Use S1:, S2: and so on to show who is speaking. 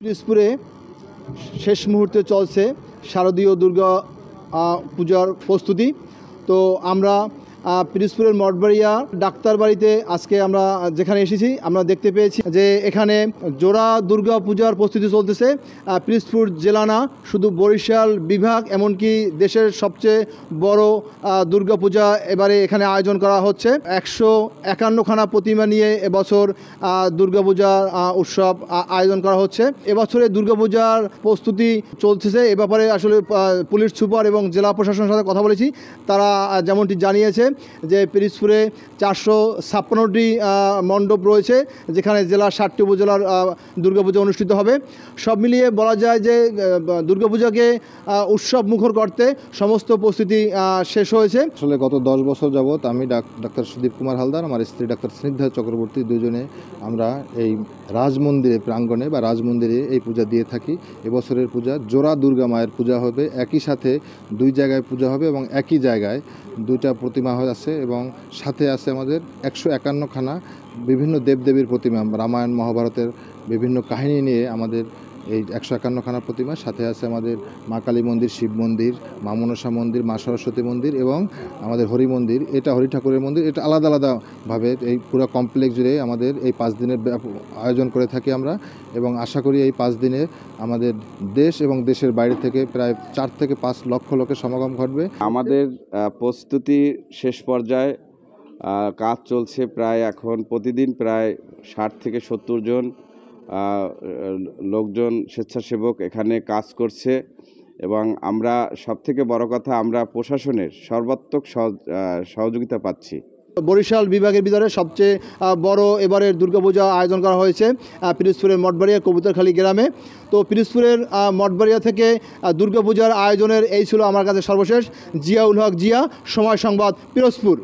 S1: পিরোজপুরে শেষ মুহূর্তে চলছে শারদীয় দুর্গা পূজার প্রস্তুতি। তো আমরা পিরোজপুরের মঠবাড়িয়া ডাক্তার বাড়িতে আজকে আমরা যেখানে এসেছি আমরা দেখতে পেয়েছি যে এখানে জোড়া দুর্গা পূজার প্রস্তুতি চলতেছে। পিরোজপুর জেলা না, শুধু বরিশাল বিভাগ, এমনকি দেশের সবচেয়ে বড় দুর্গা পূজা এবারে এখানে আয়োজন করা হচ্ছে। 151খানা প্রতিমা নিয়ে এবছর দুর্গাপূজার উৎসব আয়োজন করা হচ্ছে। এবছরে দুর্গাপূজার প্রস্তুতি চলতেছে, এ ব্যাপারে আসলে পুলিশ সুপার এবং জেলা প্রশাসনের সাথে কথা বলেছি। তারা যেমনটি জানিয়েছে যে পিরোজপুরে 456টি মণ্ডপ রয়েছে, যেখানে জেলার 7টি উপজেলার দুর্গাপূজা অনুষ্ঠিত হবে। সব মিলিয়ে বলা যায় যে দুর্গাপূজাকে উৎসব মুখর করতে সমস্ত প্রস্তুতি শেষ হয়েছে।
S2: আসলে গত 10 বছর যাবৎ আমি ডাক্তার সুদীপ কুমার হালদার, আমার স্ত্রী ডাক্তার স্নিগ্ধা চক্রবর্তী, দুজনে আমরা এই রাজমন্দিরে প্রাঙ্গণে বা রাজমন্দিরে এই পূজা দিয়ে থাকি। এবছরের পূজা জোড়া দুর্গা মায়ের পূজা হবে, একই সাথে 2 জায়গায় পূজা হবে এবং একই জায়গায় 2টা প্রতিমা আছে এবং সাথে আছে আমাদের 151খানা বিভিন্ন দেবদেবীর প্রতিমা। রামায়ণ মহাভারতের বিভিন্ন কাহিনী নিয়ে আমাদের এই 151খানা প্রতিমার সাথে আছে আমাদের মা কালী মন্দির, শিব মন্দির, মা মনসা মন্দির, মা সরস্বতী মন্দির এবং আমাদের হরি মন্দির। এটা হরি ঠাকুরের মন্দির। এটা আলাদা আলাদাভাবে এই পুরো কমপ্লেক্স জুড়ে আমাদের এই 5 দিনের আয়োজন করে থাকি আমরা, এবং আশা করি এই 5 দিনে আমাদের দেশ এবং দেশের বাইরে থেকে প্রায় 4 থেকে 5 লক্ষ লোকের সমাগম ঘটবে।
S3: আমাদের প্রস্তুতি শেষ পর্যায়ে, কাজ চলছে। প্রায় এখন প্রতিদিন প্রায় 60 থেকে 70 জন লোকজন স্বেচ্ছাসেবক এখানে কাজ করছে, এবং আমরা সবথেকে বড় কথা আমরা প্রশাসনের সর্বাত্মক সহযোগিতা পাচ্ছি।
S1: বরিশাল বিভাগের ভিতরে সবচেয়ে বড় এবারের দুর্গাপূজা আয়োজন করা হয়েছে পিরোজপুরের মঠবাড়িয়া কবুতরখালী গ্রামে। তো পিরোজপুরের মঠবাড়িয়া থেকে দুর্গাপূজার আয়োজনের এই ছিল আমার কাছে সর্বশেষ। জিয়াউল হক জিয়া, সময় সংবাদ, পিরোজপুর।